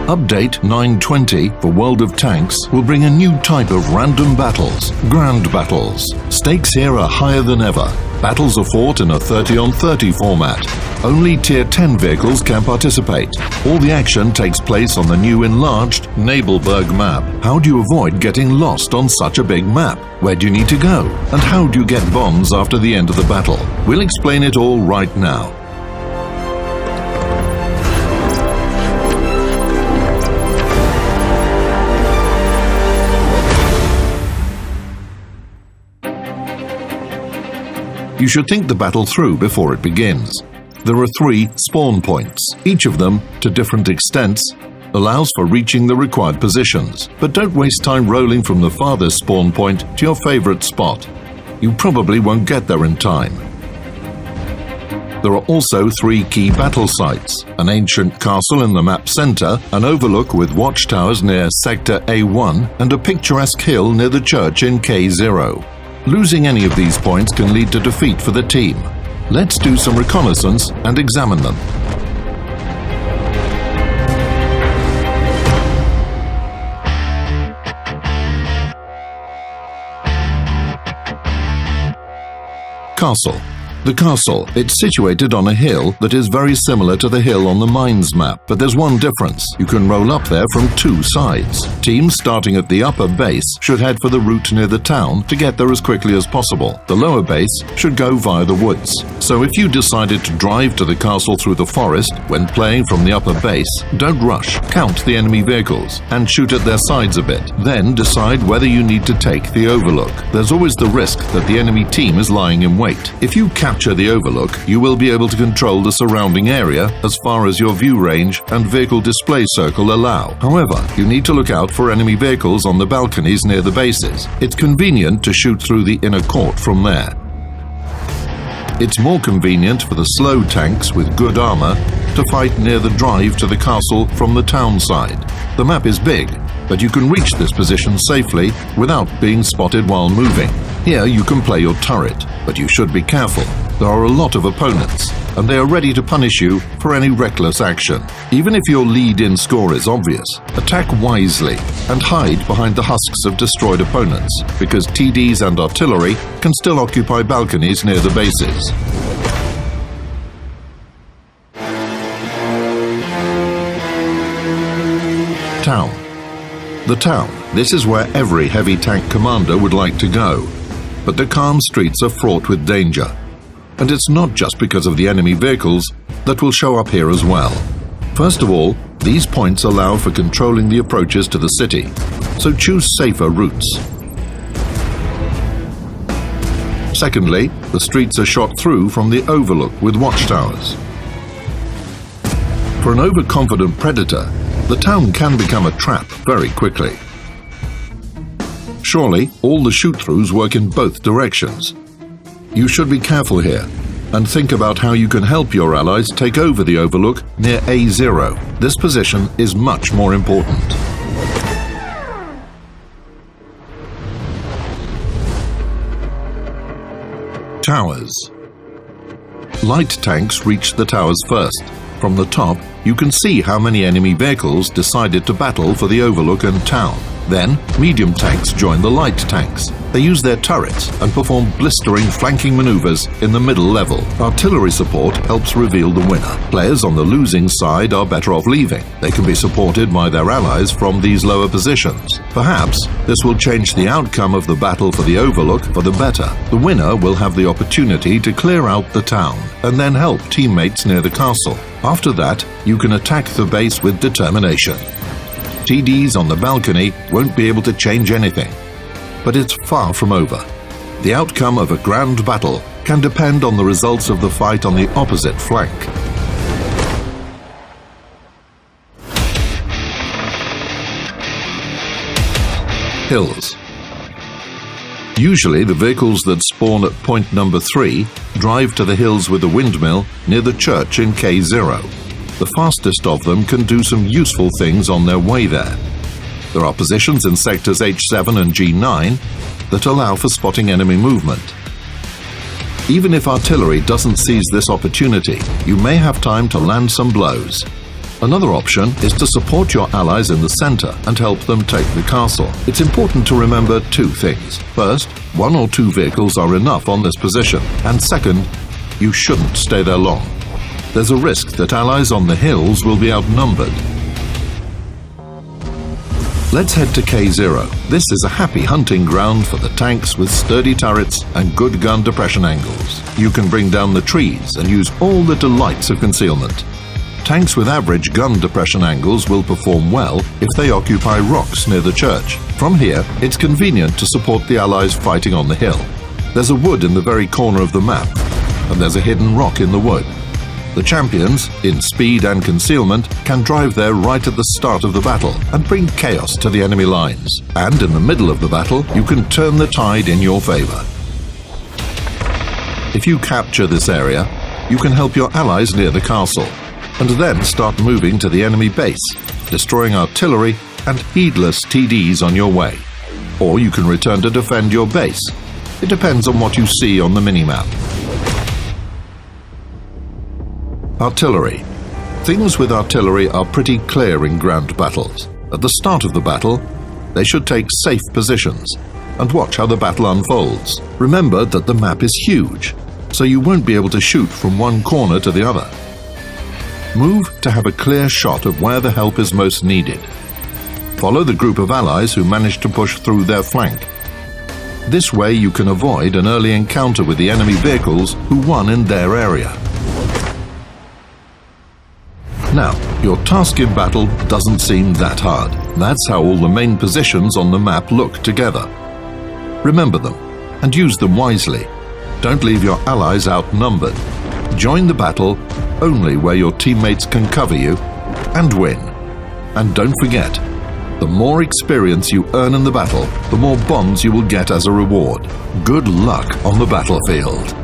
Update 920 for World of Tanks will bring a new type of random battles, grand battles. Stakes here are higher than ever. Battles are fought in a 30-on-30 format. Only Tier 10 vehicles can participate. All the action takes place on the new enlarged Nebelburg map. How do you avoid getting lost on such a big map? Where do you need to go? And how do you get bombs after the end of the battle? We'll explain it all right now. You should think the battle through before it begins. There are 3 spawn points. Each of them, to different extents, allows for reaching the required positions. But don't waste time rolling from the farthest spawn point to your favorite spot. You probably won't get there in time. There are also 3 key battle sites: an ancient castle in the map center, an overlook with watchtowers near Sector A1, and a picturesque hill near the church in K0. Losing any of these points can lead to defeat for the team. Let's do some reconnaissance and examine them. Castle. The castle, it's situated on a hill that is very similar to the hill on the mines map, but there's one difference. You can roll up there from 2 sides. Teams starting at the upper base should head for the route near the town to get there as quickly as possible. The lower base should go via the woods. So if you decided to drive to the castle through the forest when playing from the upper base, don't rush. Count the enemy vehicles and shoot at their sides a bit. Then decide whether you need to take the overlook. There's always the risk that the enemy team is lying in wait. If you capture the overlook, you will be able to control the surrounding area as far as your view range and vehicle display circle allow. However, you need to look out for enemy vehicles on the balconies near the bases. It's convenient to shoot through the inner court from there. It's more convenient for the slow tanks with good armor to fight near the drive to the castle from the town side. The map is big, but you can reach this position safely without being spotted while moving. Here you can play your turret, but you should be careful. There are a lot of opponents, and they are ready to punish you for any reckless action. Even if your lead-in score is obvious, attack wisely and hide behind the husks of destroyed opponents, because TDs and artillery can still occupy balconies near the bases. Town. The town. This is where every heavy tank commander would like to go. But the calm streets are fraught with danger. And it's not just because of the enemy vehicles that will show up here as well. First of all, these points allow for controlling the approaches to the city, so choose safer routes. Secondly, the streets are shot through from the overlook with watchtowers. For an overconfident predator, the town can become a trap very quickly. Surely, all the shoot-throughs work in both directions. You should be careful here, and think about how you can help your allies take over the overlook near A0. This position is much more important. Towers. Light tanks reach the towers first. From the top, you can see how many enemy vehicles decided to battle for the overlook and town. Then, medium tanks join the light tanks. They use their turrets and perform blistering flanking maneuvers in the middle level. Artillery support helps reveal the winner. Players on the losing side are better off leaving. They can be supported by their allies from these lower positions. Perhaps this will change the outcome of the battle for the overlook for the better. The winner will have the opportunity to clear out the town and then help teammates near the castle. After that, you can attack the base with determination. TDs on the balcony won't be able to change anything. But it's far from over. The outcome of a grand battle can depend on the results of the fight on the opposite flank. Hills. Usually the vehicles that spawn at point number 3 drive to the hills with a windmill near the church in K0. The fastest of them can do some useful things on their way there. There are positions in sectors H7 and G9 that allow for spotting enemy movement. Even if artillery doesn't seize this opportunity, you may have time to land some blows. Another option is to support your allies in the center and help them take the castle. It's important to remember two things. First, 1 or 2 vehicles are enough on this position, and second, you shouldn't stay there long. There's a risk that allies on the hills will be outnumbered. Let's head to K0. This is a happy hunting ground for the tanks with sturdy turrets and good gun depression angles. You can bring down the trees and use all the delights of concealment. Tanks with average gun depression angles will perform well if they occupy rocks near the church. From here, it's convenient to support the allies fighting on the hill. There's a wood in the very corner of the map, and there's a hidden rock in the wood. The champions, in speed and concealment, can drive there right at the start of the battle and bring chaos to the enemy lines. And in the middle of the battle, you can turn the tide in your favor. If you capture this area, you can help your allies near the castle, and then start moving to the enemy base, destroying artillery and heedless TDs on your way. Or you can return to defend your base. It depends on what you see on the minimap. Artillery. Things with artillery are pretty clear in ground battles. At the start of the battle, they should take safe positions and watch how the battle unfolds. Remember that the map is huge, so you won't be able to shoot from one corner to the other. Move to have a clear shot of where the help is most needed. Follow the group of allies who managed to push through their flank. This way you can avoid an early encounter with the enemy vehicles who won in their area. Now, your task in battle doesn't seem that hard. That's how all the main positions on the map look together. Remember them, and use them wisely. Don't leave your allies outnumbered. Join the battle only where your teammates can cover you, and win. And don't forget, the more experience you earn in the battle, the more bonds you will get as a reward. Good luck on the battlefield.